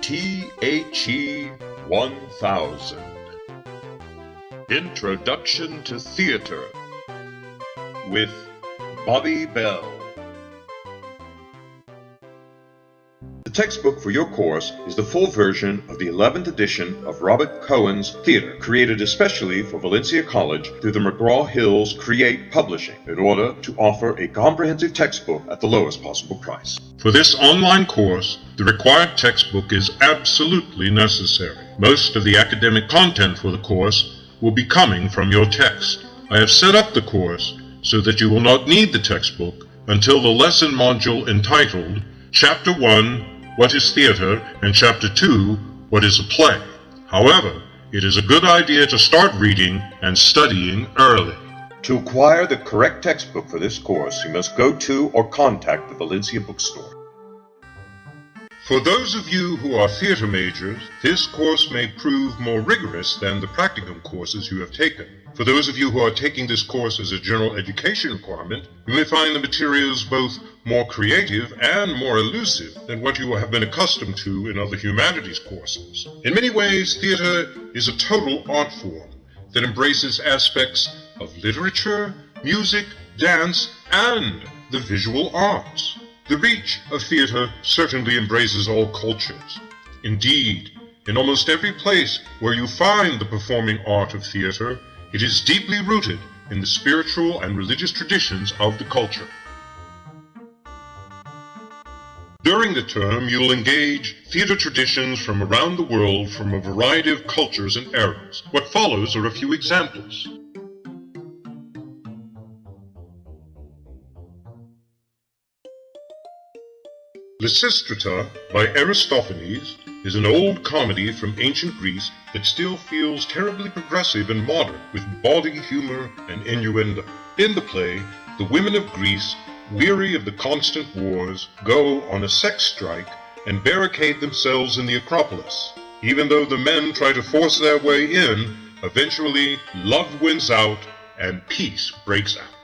THE 1000 Introduction to Theater with Bobbie Bell. The textbook for your course is the full version of the 11th edition of Robert Cohen's Theater, created especially for Valencia College through the McGraw-Hill's Create Publishing, in order to offer a comprehensive textbook at the lowest possible price. For this online course, the required textbook is absolutely necessary. Most of the academic content for the course will be coming from your text. I have set up the course so that you will not need the textbook until the lesson module entitled Chapter 1, What is Theater, and Chapter 2, What is a Play. However, it is a good idea to start reading and studying early. To acquire the correct textbook for this course, you must go to or contact the Valencia bookstore. For those of you who are theater majors, this course may prove more rigorous than the practicum courses you have taken. For those of you who are taking this course as a general education requirement, you may find the materials both more creative and more elusive than what you have been accustomed to in other humanities courses. In many ways, theater is a total art form that embraces aspects of literature, music, dance, and the visual arts. The reach of theater certainly embraces all cultures. Indeed, in almost every place where you find the performing art of theater, it is deeply rooted in the spiritual and religious traditions of the culture. During the term, you'll engage theater traditions from around the world from a variety of cultures and eras. What follows are a few examples. Lysistrata by Aristophanes is an old comedy from ancient Greece that still feels terribly progressive and modern, with bawdy humor and innuendo. In the play, the women of Greece, weary of the constant wars, go on a sex strike and barricade themselves in the Acropolis. Even though the men try to force their way in, eventually love wins out and peace breaks out.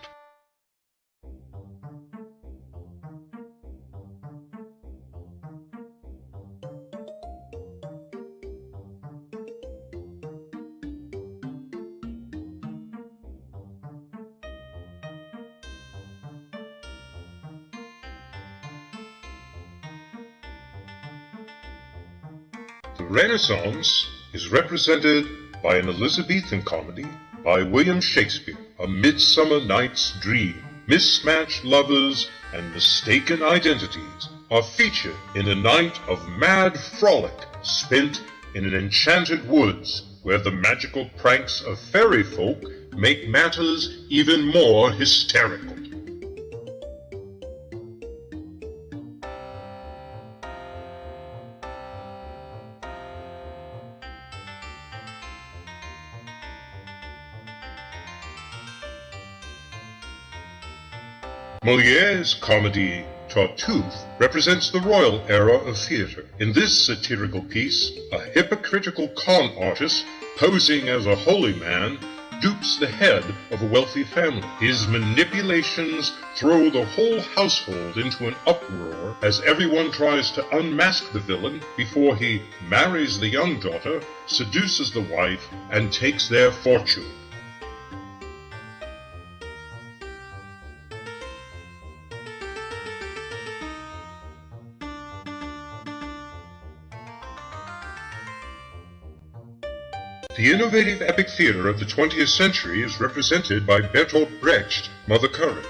The Renaissance is represented by an Elizabethan comedy by William Shakespeare, A Midsummer Night's Dream. Mismatched lovers and mistaken identities are featured in a night of mad frolic spent in an enchanted woods where the magical pranks of fairy folk make matters even more hysterical. Molière's comedy Tartuffe represents the royal era of theater. In this satirical piece, a hypocritical con artist, posing as a holy man, dupes the head of a wealthy family. His manipulations throw the whole household into an uproar as everyone tries to unmask the villain before he marries the young daughter, seduces the wife, and takes their fortune. The innovative epic theater of the 20th century is represented by Bertolt Brecht's Mother Courage.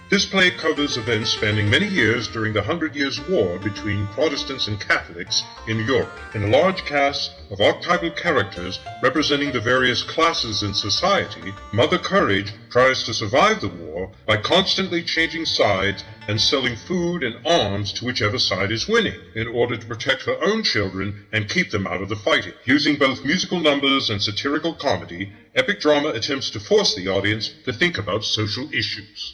This play covers events spanning many years during the 100 Years' War between Protestants and Catholics in Europe. In a large cast of archetypal characters representing the various classes in society, Mother Courage tries to survive the war by constantly changing sides and selling food and arms to whichever side is winning, in order to protect her own children and keep them out of the fighting. Using both musical numbers and satirical comedy, epic drama attempts to force the audience to think about social issues.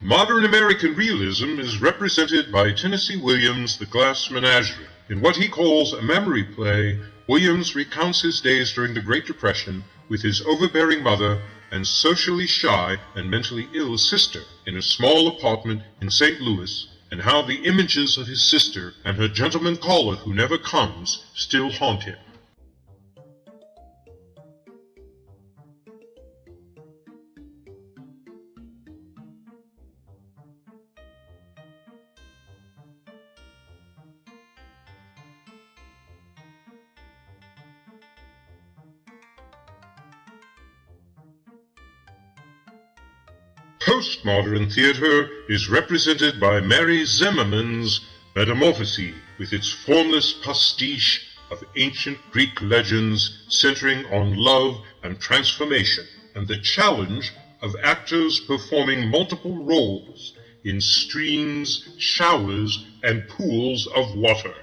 Modern American realism is represented by Tennessee Williams' The Glass Menagerie. In what he calls a memory play, Williams recounts his days during the Great Depression with his overbearing mother and socially shy and mentally ill sister in a small apartment in St. Louis, and how the images of his sister and her gentleman caller who never comes still haunt him. Postmodern theater is represented by Mary Zimmerman's Metamorphose, with its formless pastiche of ancient Greek legends centering on love and transformation, and the challenge of actors performing multiple roles in streams, showers, and pools of water.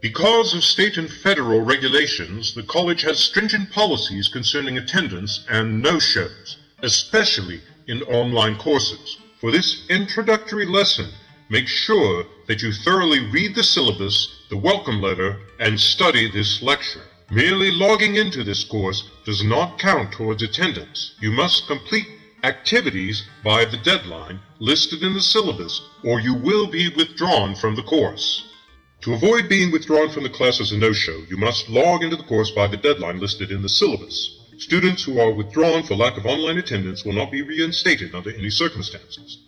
Because of state and federal regulations, the college has stringent policies concerning attendance and no-shows, especially in online courses. For this introductory lesson, make sure that you thoroughly read the syllabus, the welcome letter, and study this lecture. Merely logging into this course does not count towards attendance. You must complete activities by the deadline listed in the syllabus, or you will be withdrawn from the course. To avoid being withdrawn from the class as a no-show, you must log into the course by the deadline listed in the syllabus. Students who are withdrawn for lack of online attendance will not be reinstated under any circumstances.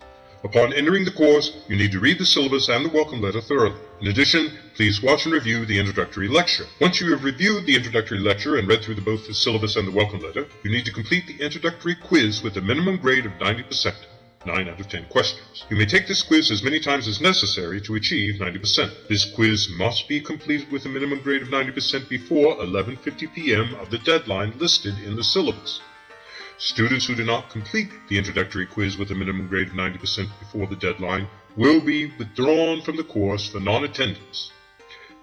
Upon entering the course, you need to read the syllabus and the welcome letter thoroughly. In addition, please watch and review the introductory lecture. Once you have reviewed the introductory lecture and read through both the syllabus and the welcome letter, you need to complete the introductory quiz with a minimum grade of 90%. 9 out of 10 questions. You may take this quiz as many times as necessary to achieve 90%. This quiz must be completed with a minimum grade of 90% before 11:50 p.m. of the deadline listed in the syllabus. Students who do not complete the introductory quiz with a minimum grade of 90% before the deadline will be withdrawn from the course for non-attendance.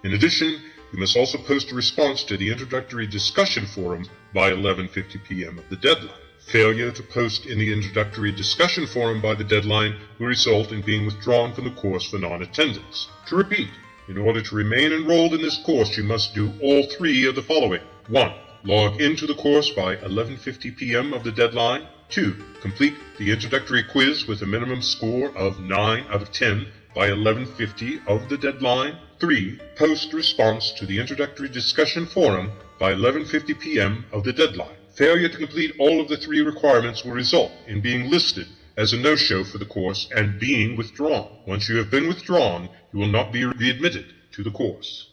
In addition, you must also post a response to the introductory discussion forum by 11:50 p.m. of the deadline. Failure to post in the introductory discussion forum by the deadline will result in being withdrawn from the course for non-attendance. To repeat, in order to remain enrolled in this course, you must do all three of the following. 1. Log into the course by 11:50 p.m. of the deadline. 2. Complete the introductory quiz with a minimum score of 9 out of 10 by 11:50 of the deadline. 3. Post response to the introductory discussion forum by 11:50 p.m. of the deadline. Failure to complete all of the three requirements will result in being listed as a no-show for the course and being withdrawn. Once you have been withdrawn, you will not be readmitted to the course.